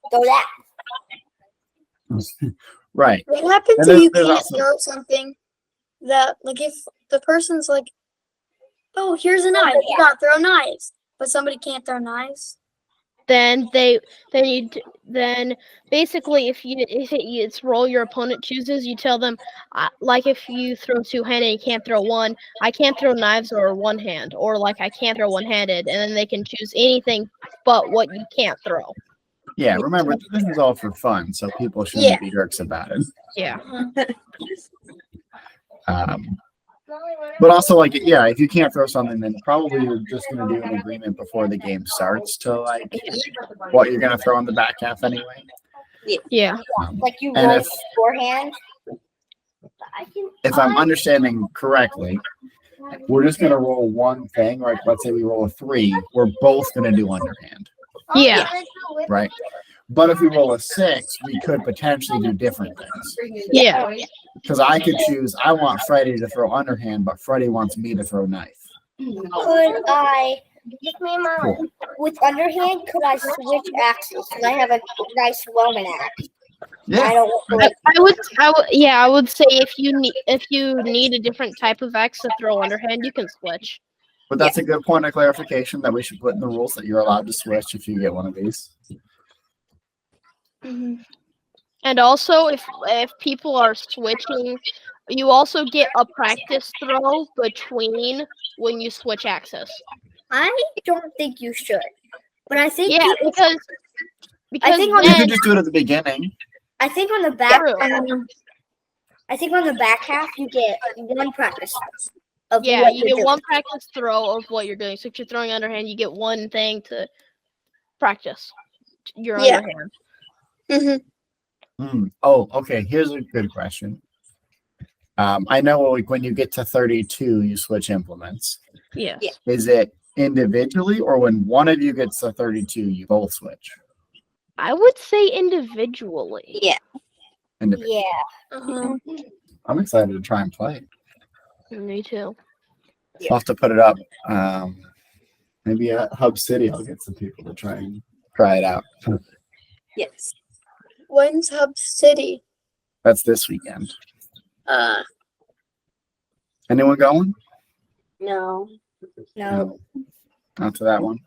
throw that. Right. What happens And if you there's can't also- throw something that, like, if the person's like, "Oh, here's a knife. You gotta throw knives," but somebody can't throw knives. Then basically if it's roll your opponent chooses, you tell them like if you throw 2-handed and you can't throw one, I can't throw knives or one hand, or like I can't throw one-handed, and then they can choose anything but what you can't throw. Yeah. Remember, this is all for fun, so people shouldn't Yeah. be jerks about it. Yeah. Um, But also, like, yeah, if you can't throw something, then probably you're just going to do an agreement before the game starts to like what you're going to throw in the back half anyway. Yeah. Like you And roll if- beforehand. If I'm understanding correctly, we're just going to roll one thing. Like, let's say we roll a 3, we're both going to do underhand, Yeah. right? But if we roll a 6, we could potentially do different things. Yeah. Because I could choose, I want Freddie to throw underhand, but Freddie wants me to throw knife. Could I, Cool. with underhand, could I switch axes? Could I have a nice Roman axe? I Yeah. don't want to I I would say if you need a different type of axe to throw underhand, you can switch. But that's a good point of clarification that we should put in the rules that you're allowed to switch if you get one of these. And also, if people are switching, you also get a practice throw between when you switch axes. I don't think you should. But I think Yeah, because think on You then, could just do it at the beginning. I think on the back True. I think on the back half you get one practice of yeah, what you you're get doing. one practice throw of what you're doing. So if you're throwing underhand, you get one thing to practice your Yeah. underhand. Oh, okay. Here's a good question. I know like when you get to 32, you switch implements. Yes. Yeah. Is it individually or when one of you gets to 32, you both switch? I would say individually. Yeah. Individually. Yeah. I'm excited to try and play. Me too. I'll have to put it up. Maybe at Hub City, I'll get some people to try it out. Yes. When's Hub City? That's this weekend. Anyone going? No. No. Not to that one.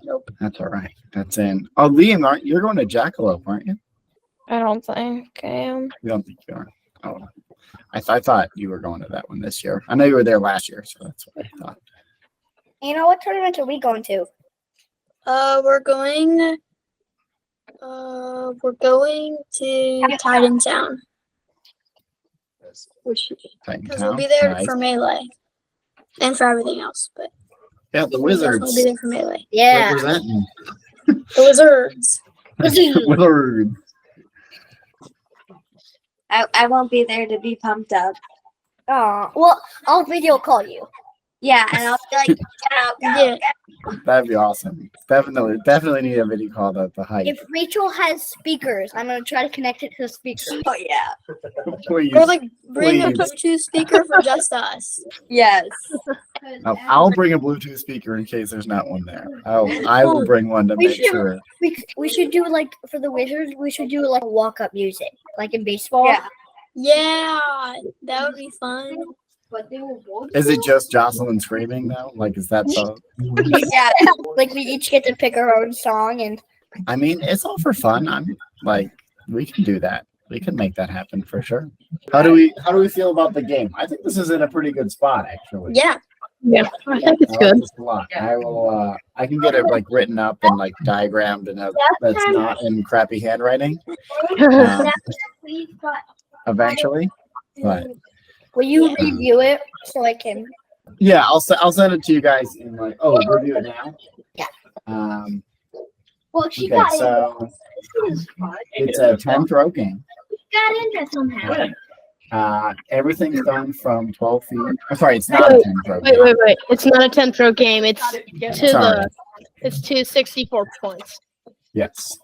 Nope. That's all right. That's in. Oh, Liam, you're going to Jackalope, aren't you? I don't think I am. You don't think you are? Oh, I thought you were going to that one this year. I know you were there last year, so that's what I thought. You know what tournament are we going to? We're going to Titan Town. Which Titan because we'll Town. be there Nice. for Melee. And for everything else, but Yeah, the we'll Wizards definitely be there for Melee. Yeah. representing. The Wizards. Wizards. I won't be there to be pumped up. Oh, well, I'll video call you. Yeah, and I'll be like, Yeah. That'd be awesome. Definitely need a video call at the height. If Rachel has speakers, I'm gonna try to connect it to the speaker. oh yeah. Please. Or like bring a Please. Bluetooth speaker for just us. Yes. I'll bring a Bluetooth speaker in case there's not one there. I will bring one to We make should- sure. We should do like for the Wizards. We should do like walk up music, like in baseball. Yeah. Yeah, that would be fun. Is it just Jocelyn screaming though? Like, is that the? Yeah. Like we each get to pick our own song, and I mean, it's all for fun. I'm like, we can do that. We can make that happen for sure. How do we feel about the game? I think this is in a pretty good spot, actually. Yeah. Yeah, I think it's I like good. this a lot. I will. I can get it like written up and like diagrammed and that's not in crappy handwriting. Um, eventually, but will you review it so I can? yeah, I'll send it to you guys in like review it now. Yeah. Well, she Okay, so it's a 10 throw game. got into somehow. Everything's done from 12 feet. I'm sorry, it's not a 10 throw game. Wait. It's not a 10 throw game. It's to Sorry. it's to 64 points. Yes.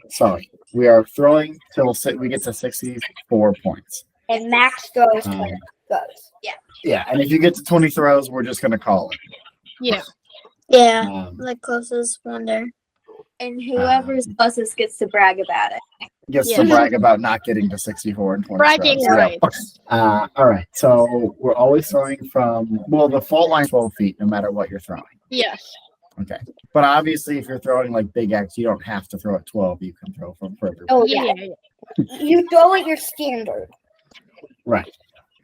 So we are throwing till we get to 64 points. And Max goes. Um, Goes. yeah, and if you get to 20 throws, we're just gonna call it. Yeah. Yeah. Um, Like closest wonder. And whoever's closest gets to brag about it. gets Yeah. to brag about not getting to 64 and 20 Bragging throws. rights. All right. So we're always throwing from the fault line 12 feet, no matter what you're throwing. Yes. Okay. But obviously, if you're throwing like big X, you don't have to throw at 12. You can throw from further. Oh Yeah. yeah. You throw it your standard, Right.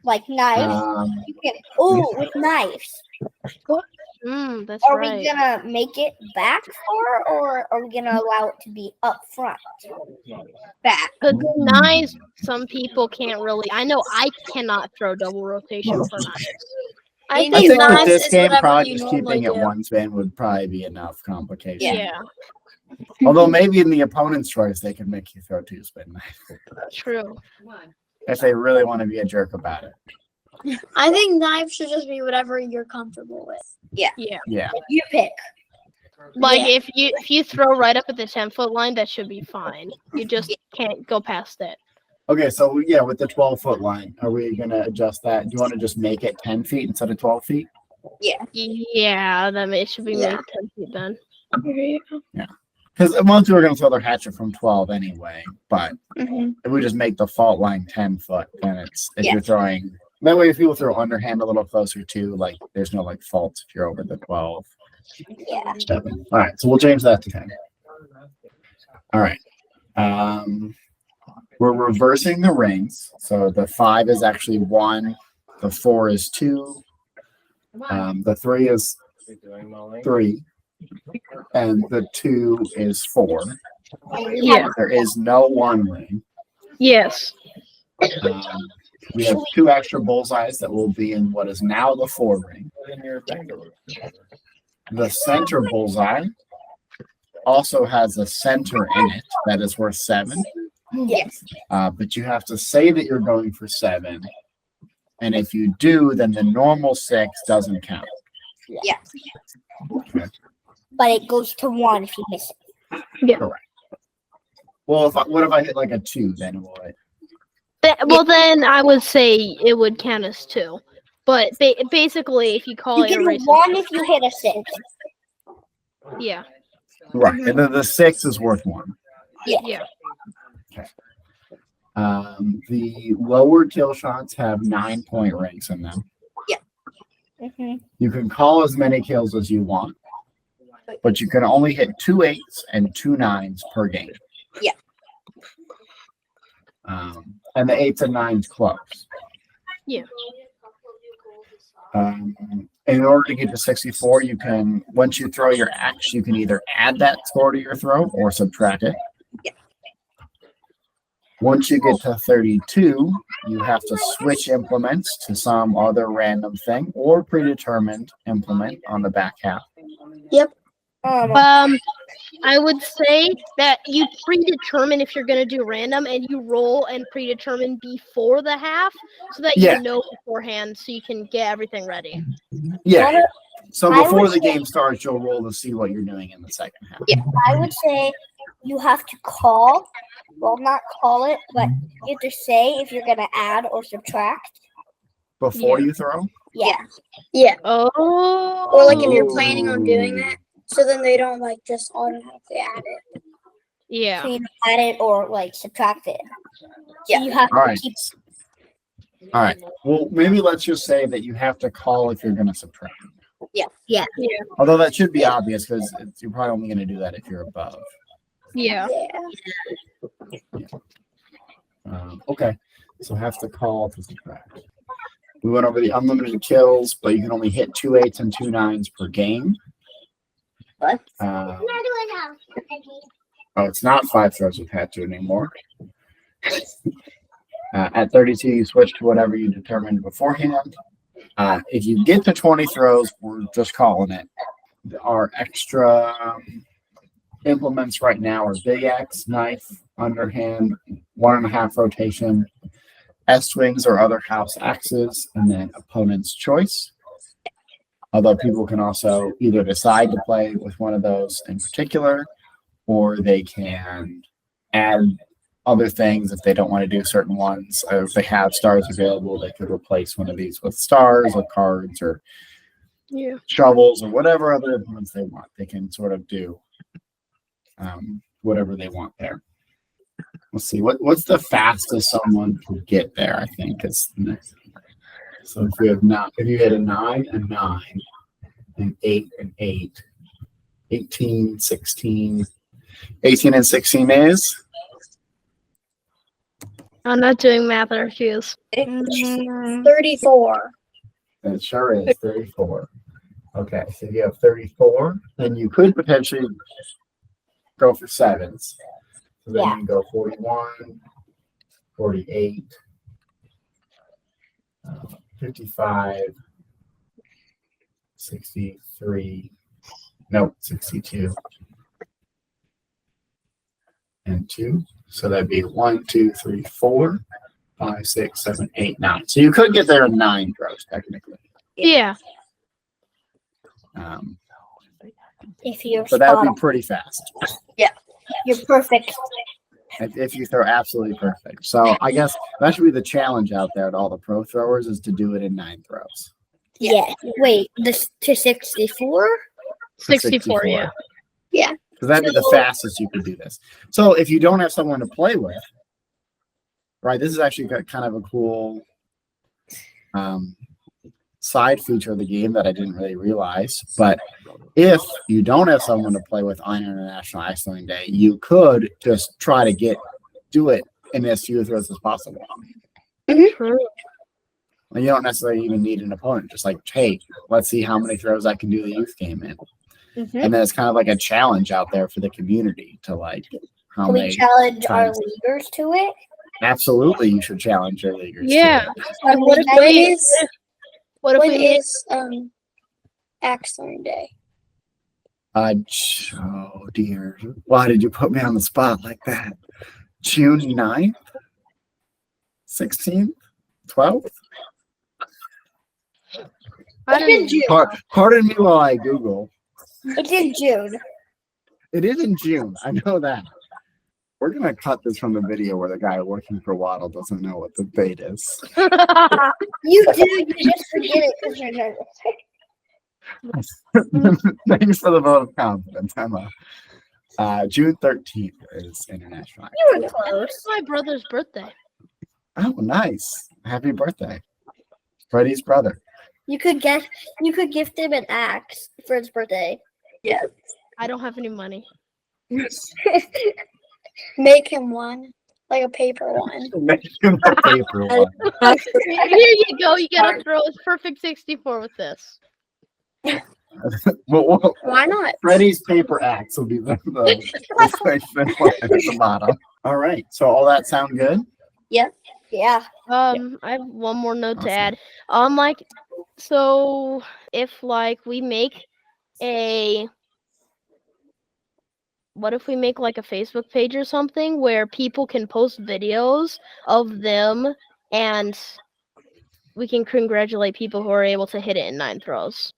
like knives. You can. Oh, with knives. That's Are right. we gonna make it back 4, or are we gonna allow it to be up front? Back. Because knives, some people can't really. I know I cannot throw double rotation for knives. I I I think think with knives this is game, whatever probably you just normally keeping it do. one spin would probably be enough complication. Yeah, Although maybe in the opponent's choice, they can make you throw 2 spin knife true. if they really want to be a jerk about it. I think knives should just be whatever you're comfortable with. Yeah. Yeah. You pick. Like Yeah. if you throw right up at the 10-foot line, that should be fine. You just can't go past it. Okay, so yeah, with the 12-foot line, are we gonna adjust that? Do you want to just make it 10 feet instead of 12 feet? Yeah, then it should be Yeah. made 10 feet then. Because most people are gonna throw their hatchet from 12 anyway. But Mm-hmm. if we just make the fault line 10 foot, then it's if Yeah. you're throwing that way, if people throw underhand a little closer too, like there's no like faults if you're over the 12. Yeah. All right, so we'll change that to 10. All right. We're reversing the rings. So the 5 is actually 1, the 4 is 2, the 3 is 3, and the 2 is 4. Yeah. There is no 1 ring. Yes. We have 2 extra bullseyes that will be in what is now the 4 ring. The center bullseye also has a center in it that is worth 7. Yes. But you have to say that you're going for 7. And if you do, then the normal 6 doesn't count. Yeah. But it goes to 1 if you miss it. Well, what if I hit like a 2? Then will it? Well, then I would say it would count as 2. But basically, if you call You it can a do race, 1 if you hit a 6. yeah, Right. And then the 6 is worth 1. yeah, The lower kill shots have 9-point rings in them. Mm-hmm. You can call as many kills as you want, but you can only hit 2 8s and 2 9s per game. Yeah. And the 8s and 9s close. Yeah. In order to get to 64, you can, once you throw your axe, you can either add that score to your throw or subtract it. Yeah. Once you get to 32, you have to switch implements to some other random thing or predetermined implement on the back half. I would say that you predetermine if you're going to do random, and you roll and predetermine before the half, so that Yeah. you know beforehand, so you can get everything ready. Yeah. So I before would the game starts, you'll roll to see what you're doing in the second half. I would say you have to call. Well, not call it, but you have to say if you're going to add or subtract. Before you throw? Yeah. Yeah. Oh. Or like if you're planning on doing that, so then they don't like just automatically add it. Yeah. So you add it or like subtract it. Yeah. So you have All to right. keep. All right. Well, maybe let's just say that you have to call if you're going to subtract. Yeah. Although that should be obvious because you're probably only going to do that if you're above. Yeah. Yeah. Okay. So have to call to subtract. We went over the unlimited kills, but you can only hit 2 8s and 2 9s per game. What? Oh, it's not 5 throws with hat to anymore. At 32, you switch to whatever you determined beforehand. If you get to 20 throws, we're just calling it. Our extra implements right now are big axe, knife, underhand, 1.5 rotation, S-swings or other house axes, and then opponent's choice. Although people can also either decide to play with one of those in particular, or they can add other things if they don't want to do certain ones. Or if they have stars available, they could replace one of these with stars or cards or Yeah. shovels or whatever other implements they want. They can sort of do whatever they want there. Let's see, what's the fastest someone could get there, I think is the next. So if we have if you hit a 9, a 9, an 8, an 8, 18, 16, 18 and 16 is? I'm not doing math, I refuse. 34. It sure is 34. Okay, so you have 34. Then you could potentially go for sevens. So then Yeah. you go 41, 48, 55, 63, nope, 62, and 2. So that'd be 1, 2, 3, 4, 5, 6, 7, 8, 9. So you could get there in 9 throws, technically. Yeah. If you're But that would spot be on. pretty fast You're perfect. if you throw absolutely perfect. So I guess that should be the challenge out there to all the pro throwers is to do it in 9 throws. Yeah. Wait, this to 64? 64, yeah. Because that'd be the fastest you could do this. So if you don't have someone to play with, right, this is actually kind of a cool side feature of the game that I didn't really realize. But if you don't have someone to play with on International Axe Throwing Day, you could just try to do it in as few throws as possible. True. And you don't necessarily even need an opponent. Just like, hey, let's see how many throws I can do the youth game in. Mm-hmm. And then it's kind of like a challenge out there for the community to like how Can we many. challenge our times. leaders to it? Absolutely, you should challenge your leaguers. to Yeah. it. Like, what if When we is what if when we make is Axe Throwing Day? Oh dear. Why did you put me on the spot like that? June 9th? 16th? 12th? I don't know. June. Pardon me while I Google. It's in June. It is in June. I know that. We're going to cut this from the video where the guy working for Waddle doesn't know what the date is. You do. You just forget it because you're nervous. Thanks for the vote of confidence, Emma. June 13th is International Axe You Throwing were Day. close. It's my brother's birthday. Oh, nice. Happy birthday. Freddie's brother. You could gift him an axe for his birthday. I don't have any money. Make him one, like a paper one. Make him a paper one. Here you go. You gotta throw a perfect 64 with this. Well, Why not? Freddie's paper axe will be the section at the bottom. All right. So all that sound good? Yeah. I have one more note to Awesome. add. Like, so if like we make what if we make like a Facebook page or something where people can post videos of them and we can congratulate people who are able to hit it in 9 throws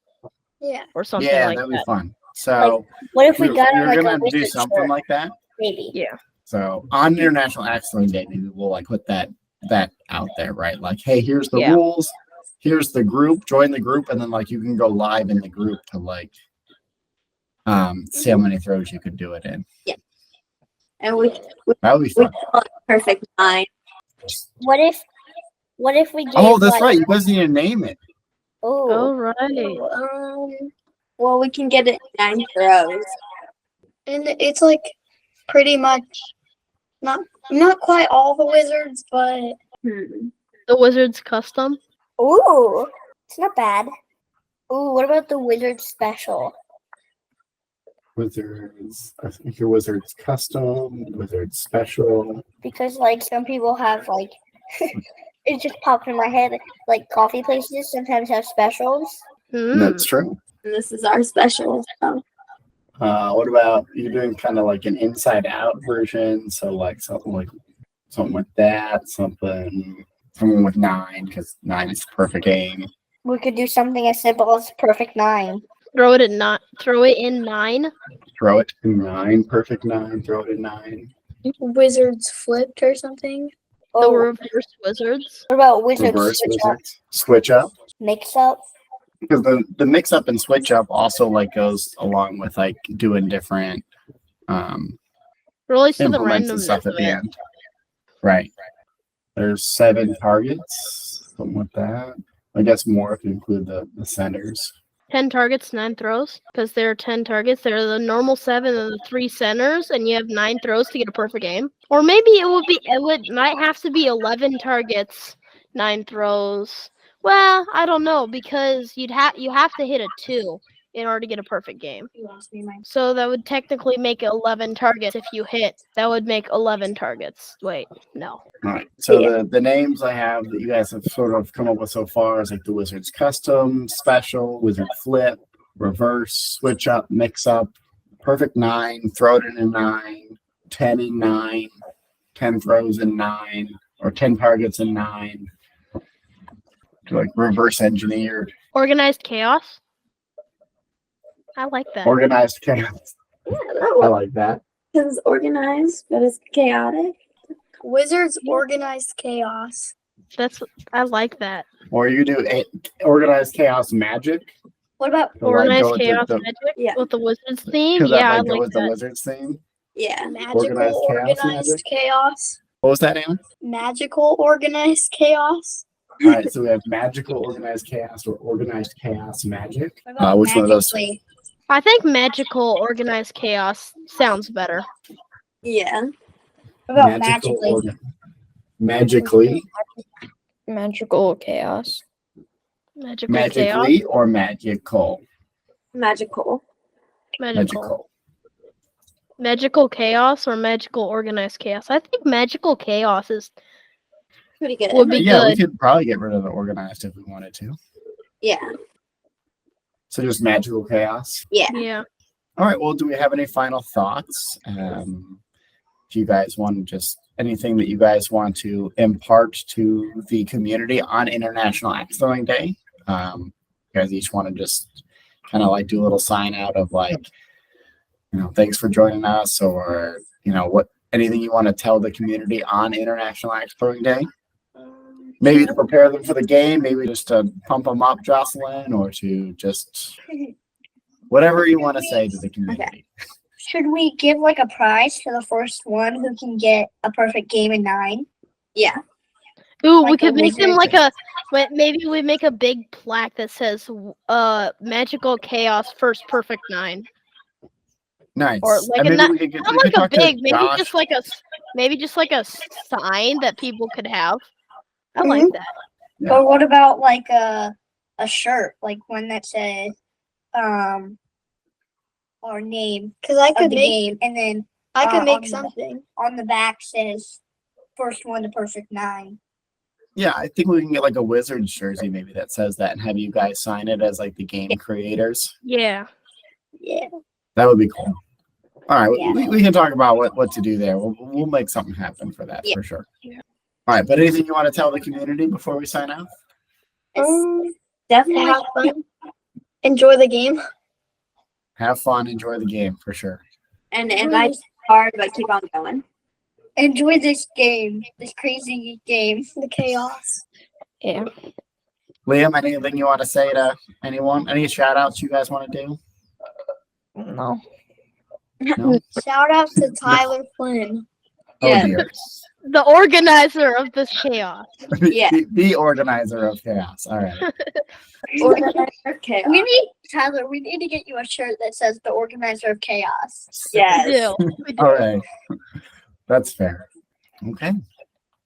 Yeah. or something Yeah, like that'd be that. fun. So What if we got we're him like gonna a have to do wizard something shirt? like that. Maybe. Yeah. So on International Axe Throwing Day, maybe we'll like put that out there, right? Like, hey, here's the Yeah. rules, here's the group, join the group, and then like you can go live in the group to like see how many throws you could do it in. And we That would be fun. call it perfect 9. What if we get Oh, that's right. You guys need to name it. Oh, All right. Well, we can get it 9 throws. And it's like pretty much not quite all the wizards, but The Wizards custom. ooh, it's not bad. Ooh, what about the wizard special? Wizards. I think your Wizards custom, Wizards special. Because like some people have like it just popped in my head like coffee places sometimes have specials. That's true. And this is our special. So. What about you're doing kind of like an inside out version? So like something with that, something with 9 because 9 is the perfect aim. We could do something as simple as perfect 9. Throw it in 9. Throw it in 9, perfect 9. Throw it in 9. wizards flipped or something. The Oh, reverse Wizards. what about wizard Reverse switch up, Wizards. Switch up. mix up? Because the mix up and switch up also like goes along with like doing different Relates to the implements and randomness stuff of at the it. end. Right. There's 7 targets, something like that. I guess more if you include the centers. 10 targets, 9 throws. Because there are 10 targets. There are the normal 7 and the 3 centers, and you have 9 throws to get a perfect game. Or maybe might have to be 11 targets, 9 throws. Well, I don't know because you have to hit a 2 in order to get a perfect game. You lost me, my. So that would technically make 11 targets if you hit. That would make 11 targets. Wait, no. All right. So Yeah. the names I have that you guys have sort of come up with so far is like the Wizard's Custom, Special, Wizard Flip, Reverse, Switch Up, Mix Up, Perfect 9, Throw It in a 9, 10 in 9, 10 throws in 9, or 10 targets in 9. Like reverse engineered, Organized chaos. I like that. organized chaos. Yeah, I like that. because it's organized, but it's chaotic. Wizards organized chaos. I like that. Or you do organized chaos magic. What about So, like, go Organized with chaos the, magic Yeah. with the wizards theme. Could that Yeah, I like go like with the that. wizards theme? Yeah. magical Organized chaos organized magic? chaos? What was that, Anna? Magical organized chaos. All right, so we have magical organized chaos or organized chaos magic. What about Which one of those? magically? I think magical organized chaos sounds better. Yeah. What about magically? Magically, Magical chaos. Magical chaos. magically, or magical? Magical. Magical. Magical chaos or magical organized chaos. I think magical chaos is Pretty good. would be Yeah, we good. could probably get rid of the organized if we wanted to. Yeah. So just magical chaos. Yeah. Yeah. All right. Well, do we have any final thoughts? If you guys want to just anything that you guys want to impart to the community on International Axe Throwing Day, you guys each want to just kind of like do a little sign out of like, thanks for joining us, or what anything you want to tell the community on International Axe Throwing Day. Maybe to prepare them for the game, maybe just to pump them up, Jocelyn, or to just whatever you want to say to the community. Should we give like a prize to the first one who can get a perfect game in 9? Yeah. Ooh, we Like a could make them wizard. like maybe we make a big plaque that says magical chaos first perfect 9. Nice. Or like And a maybe we could Not we could like a talk to big, maybe Josh. just like a sign that people could have. I like that. Yeah. Or what about like a shirt, like one that says our name, because I could make game, and then I could make something on the back says first one to perfect 9. Yeah, I think we can get like a Wizards jersey maybe that says that and have you guys sign it as like the game creators. Yeah. Yeah. That would be cool. All right, Yeah. we can talk about what to do there. We'll make something happen for that for sure. Yeah. All right, but anything you want to tell the community before we sign off? Definitely. Have fun. Enjoy the game. Have fun, enjoy the game for sure. And life's hard, but keep on going. Enjoy this game, this crazy game, the chaos. Yeah. Liam, anything you want to say to anyone? Any shout outs you guys want to do? No. No? Shout out to Tyler Flynn. Oh Yeah. dear. The organizer of this chaos. Yeah. The organizer of chaos. All right. Okay. We need Tyler. We need to get you a shirt that says the organizer of chaos. Yes. We do. We do. All right. That's fair. Okay.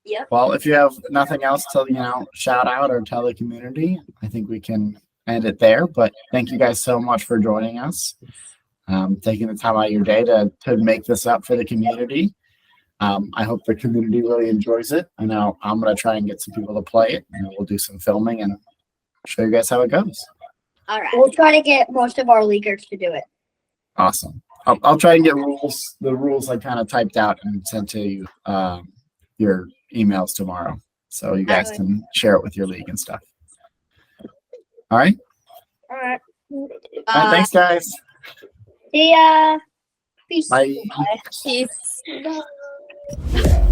Yep. Well, if you have nothing else to, shout out or tell the community, I think we can end it there. But thank you guys so much for joining us, taking the time out of your day to make this up for the community. I hope the community really enjoys it. I know I'm going to try and get some people to play it, and we'll do some filming and show you guys how it goes. All right. We'll try to get most of our leaguers to do it. Awesome. I'll try and get the rules I kind of typed out and sent to you, your emails tomorrow, so you guys can share it with your league and stuff. All right. All right. All right, thanks, guys. See ya. Peace. Bye. Peace. Bye.